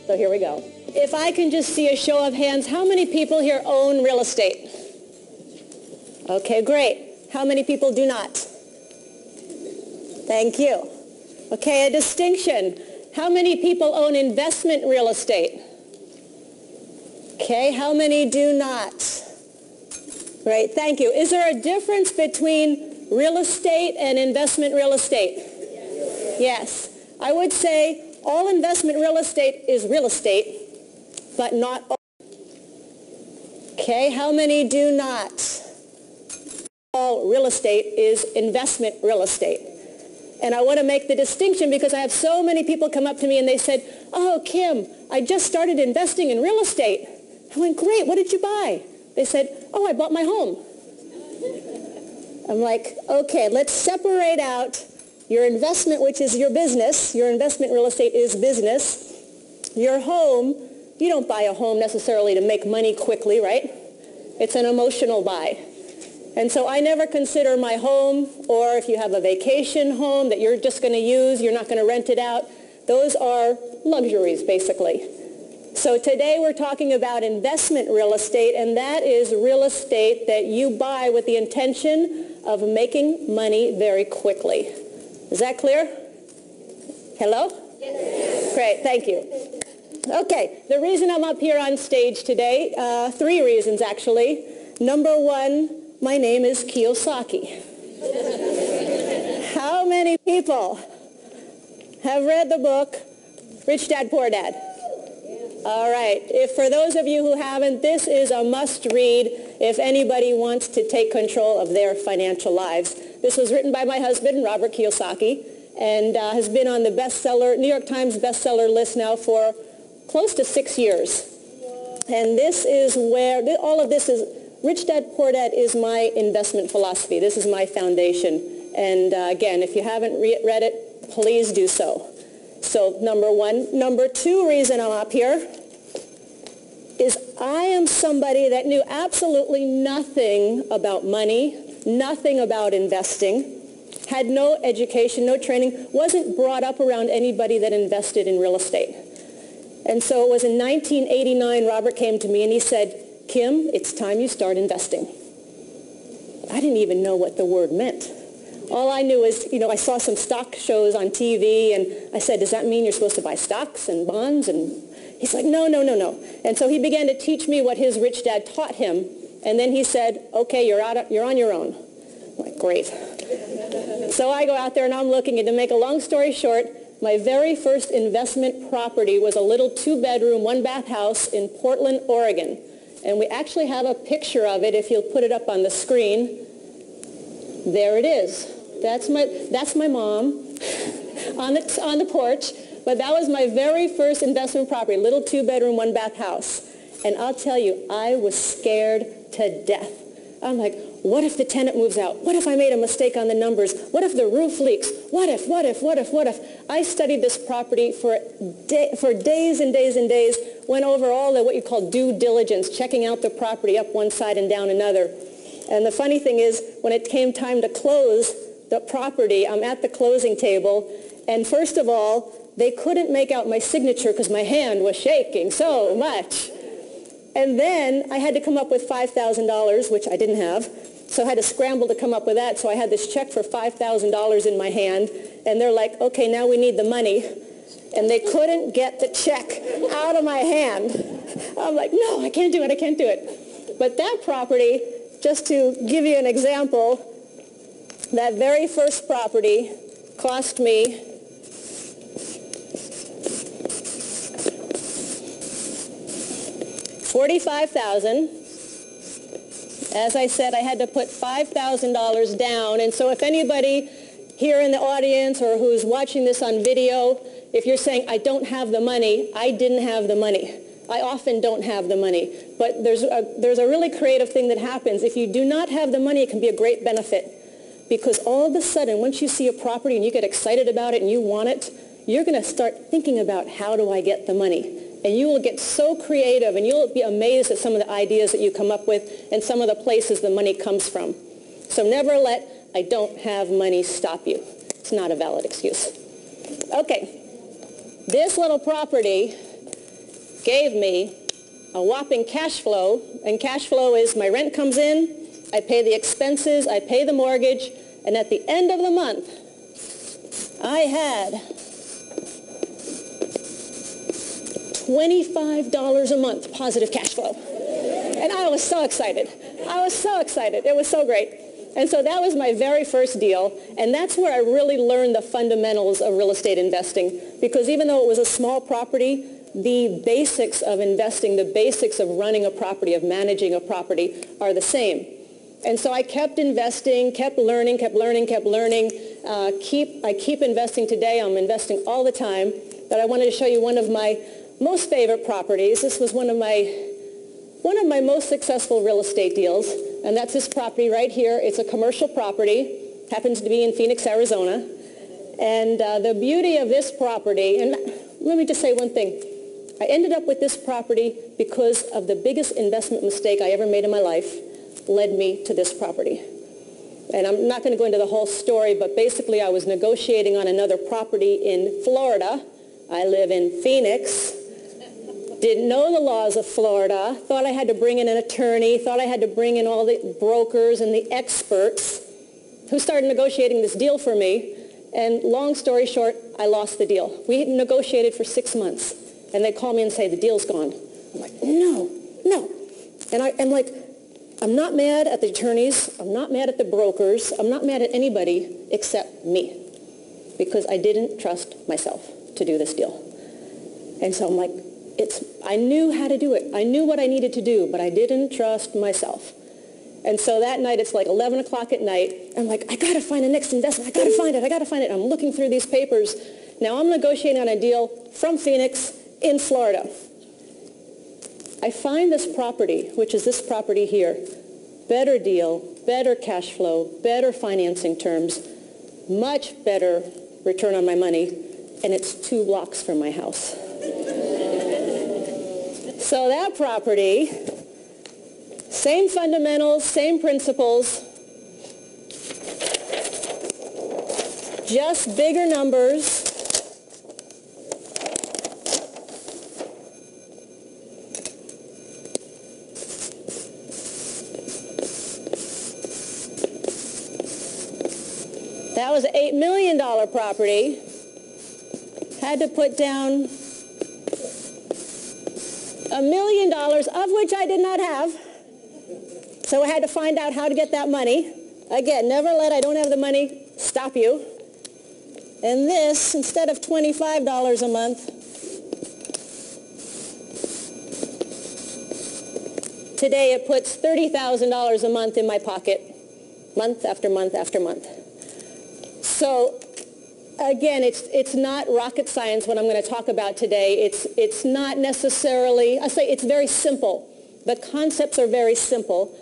So here we go. If I can just see a show of hands, how many people here own real estate? Okay, great. How many people do not? Thank you. Okay, a distinction. How many people own investment real estate? Okay, how many do not? Great, thank you. Is there a difference between real estate and investment real estate? Yes. I would say all investment real estate is real estate, but not all. Okay, how many do not? All real estate is investment real estate. And I want to make the distinction because I have so many people come up to me and they said, oh, Kim, I just started investing in real estate. I went, great, what did you buy? They said, oh, I bought my home. I'm like, okay, let's separate out your investment, which is your business. Your investment real estate is business. Your home, you don't buy a home necessarily to make money quickly, right? It's an emotional buy. And so I never consider my home, or if you have a vacation home that you're just going to use, you're not going to rent it out, those are luxuries, basically. So today we're talking about investment real estate, and that is real estate that you buy with the intention of making money very quickly. Is that clear? Hello? Yes. Great, thank you. Okay, the reason I'm up here on stage today, 3 reasons actually. Number 1, my name is Kiyosaki. How many people have read the book Rich Dad, Poor Dad? All right. If for those of you who haven't, this is a must-read if anybody wants to take control of their financial lives. This was written by my husband, Robert Kiyosaki, and has been on the New York Times bestseller list now for close to 6 years. And this is where all of this is. Rich Dad, Poor Dad is my investment philosophy. This is my foundation. And again, if you haven't read it, please do so. So number 1. Number 2 reason I'm up here is I am somebody that knew absolutely nothing about money, nothing about investing, had no education, no training, wasn't brought up around anybody that invested in real estate. And so it was in 1989, Robert came to me and he said, Kim, it's time you start investing. I didn't even know what the word meant. All I knew is, I saw some stock shows on TV, and I said, does that mean you're supposed to buy stocks and bonds? And he's like, no. And so he began to teach me what his rich dad taught him, and then he said, okay, you're on your own. I'm like, great. So I go out there and I'm looking, and to make a long story short, my very first investment property was a little 2-bedroom, 1-bath house in Portland, Oregon. And we actually have a picture of it if you'll put it up on the screen. There it is. That's my mom on the porch. But that was my very first investment property, little 2-bedroom, 1-bath house. And I'll tell you, I was scared to death. I'm like, what if the tenant moves out? What if I made a mistake on the numbers? What if the roof leaks? What if? I studied this property for days and days and days, went over all the what you call due diligence, checking out the property up one side and down another. And the funny thing is, when it came time to close the property, I'm at the closing table, and first of all, they couldn't make out my signature because my hand was shaking so much. And then I had to come up with $5,000, which I didn't have. So I had to scramble to come up with that. So I had this check for $5,000 in my hand. And they're like, okay, now we need the money. And they couldn't get the check out of my hand. I'm like, no, I can't do it. But that property, just to give you an example, that very first property cost me $45,000. As I said, I had to put $5,000 down. And so if anybody here in the audience or who's watching this on video, if you're saying, I don't have the money, I didn't have the money. I often don't have the money. But there's a really creative thing that happens. If you do not have the money, it can be a great benefit. Because all of a sudden, once you see a property and you get excited about it and you want it, you're going to start thinking about, how do I get the money? And you will get so creative, and you'll be amazed at some of the ideas that you come up with and some of the places the money comes from. So never let I don't have money stop you. It's not a valid excuse. Okay. This little property gave me a whopping cash flow, and cash flow is my rent comes in, I pay the expenses, I pay the mortgage, and at the end of the month, I had $25 a month positive cash flow. And I was so excited. I was so excited. It was so great. And so that was my very first deal, and that's where I really learned the fundamentals of real estate investing, because even though it was a small property, the basics of investing, the basics of running a property, of managing a property are the same. And so I kept investing, kept learning. I keep investing today. I'm investing all the time. But I wanted to show you one of my most favorite properties. This was one of my most successful real estate deals, and that's this property right here. It's a commercial property, happens to be in Phoenix, Arizona. And the beauty of this property, and let me just say one thing. I ended up with this property because of the biggest investment mistake I ever made in my life led me to this property. And I'm not going to go into the whole story, but basically I was negotiating on another property in Florida. I live in Phoenix. Didn't know the laws of Florida, thought I had to bring in an attorney, thought I had to bring in all the brokers and the experts who started negotiating this deal for me. And long story short, I lost the deal. We had negotiated for 6 months. And they call me and say, the deal's gone. I'm like, no. And I'm like, I'm not mad at the attorneys. I'm not mad at the brokers. I'm not mad at anybody except me, because I didn't trust myself to do this deal. And so I'm like, I knew how to do it. I knew what I needed to do, but I didn't trust myself. And so that night, it's like 11 o'clock at night. I'm like, I got to find the next investment. I got to find it. I'm looking through these papers. Now I'm negotiating on a deal from Phoenix in Florida. I find this property, which is this property here. Better deal, better cash flow, better financing terms, much better return on my money, and it's 2 blocks from my house. So that property, same fundamentals, same principles, just bigger numbers. That was an $8 million property. Had to put down $1 million, of which I did not have. So I had to find out how to get that money. Again, never let I don't have the money stop you. And this, instead of $25 a month, today it puts $30,000 a month in my pocket, month after month after month. So again, it's not rocket science what I'm going to talk about today. It's not necessarily, I say it's very simple. The concepts are very simple,